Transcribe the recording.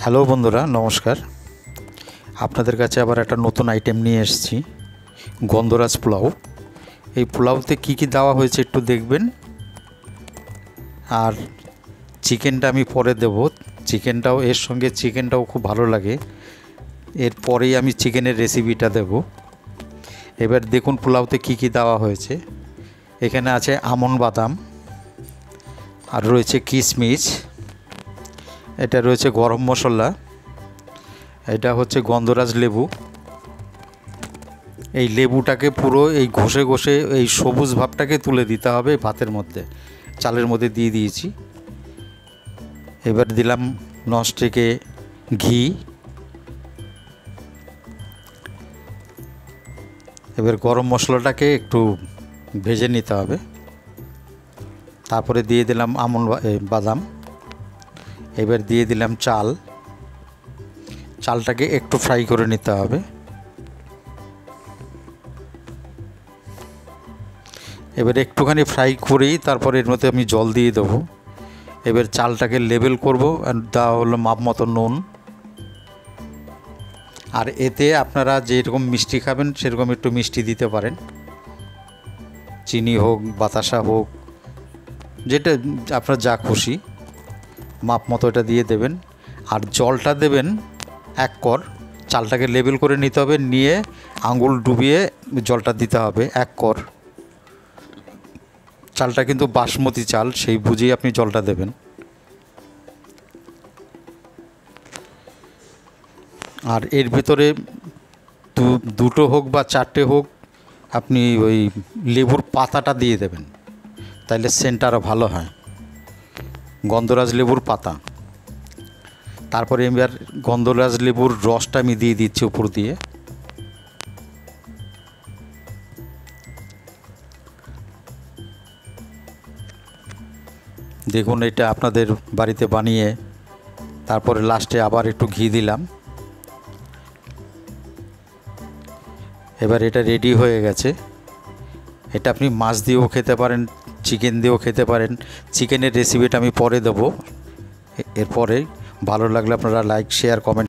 Hello বন্ধুরা, নমস্কার। আপনাদের কাছে আবার একটা নতুন আইটেম নিয়ে এসেছি, গন্ধরাজ পোলাও। এই পোলাওতে কি কি দেওয়া হয়েছে একটু দেখবেন। আর চিকেনটা আমি পরে দেব, চিকেনটাও এর সঙ্গে, চিকেনটাও খুব ভালো লাগে। এরপরেই আমি চিকেনের রেসিপিটা দেব। এবার দেখুন পোলাওতে কি কি দেওয়া হয়েছে। এখানে আছে আমন্ড বাদাম, আর রয়েছে কিশমিশ, এটা রয়েছে গরম মশলা, এটা হচ্ছে গন্ধরাজ লেবু। এই লেবুটাকে পুরো এই ঘষে ঘষে এই সবুজ ভাবটাকে তুলে দিতে হবে ভাতের মধ্যে, চালের মধ্যে দিয়ে দিয়েছি। এবার দিলাম ননস্টিকে ঘি। এবার গরম মশলাটাকে একটু ভেজে নিতে হবে। তারপরে দিয়ে দিলাম আমন্ড বাদাম। এবার দিয়ে দিলাম চালটাকে একটু ফ্রাই করে নিতে হবে। এবার একটুখানি ফ্রাই করেই তারপরে এর মধ্যে আমি জল দিয়ে দেবো। এবার চালটাকে লেবেল করব, আর দেওয়া হলো মাপ মতো নুন। আর এতে আপনারা যেরকম মিষ্টি খাবেন সেরকম একটু মিষ্টি দিতে পারেন, চিনি হোক, বাতাসা হোক, যেটা আপনার যা খুশি মাপ মতো এটা দিয়ে দেবেন। আর জলটা দেবেন 1 কর। চালটাকে লেবেল করে নিতে হবে, নিয়ে আঙুল ডুবিয়ে জলটা দিতে হবে 1 কর। চালটা কিন্তু বাসমতি চাল, সেই বুঝেই আপনি জলটা দেবেন। আর এর ভিতরে দুটো হোক বা 4টে হোক, আপনি ওই লেবুর পাতাটা দিয়ে দেবেন, তাইলে সেন্টটা আরও ভালো হয়, গন্ধরাজ লেবুর পাতা। তারপরে এবার গন্ধরাজ লেবুর রসটা আমি দিয়ে দিচ্ছি উপর দিয়ে। দেখুন এটা আপনাদের বাড়িতে বানিয়ে তারপরে লাস্টে আবার একটু ঘি দিলাম। এবার এটা রেডি হয়ে গেছে। এটা আপনি মাছ দিয়েও খেতে পারেন, চিকেন দিয়েও খেতে পারেন। চিকেনের রেসিপিটা আমি পরে দেবো। এরপরে ভালো লাগলে আপনারা লাইক, শেয়ার, কমেন্ট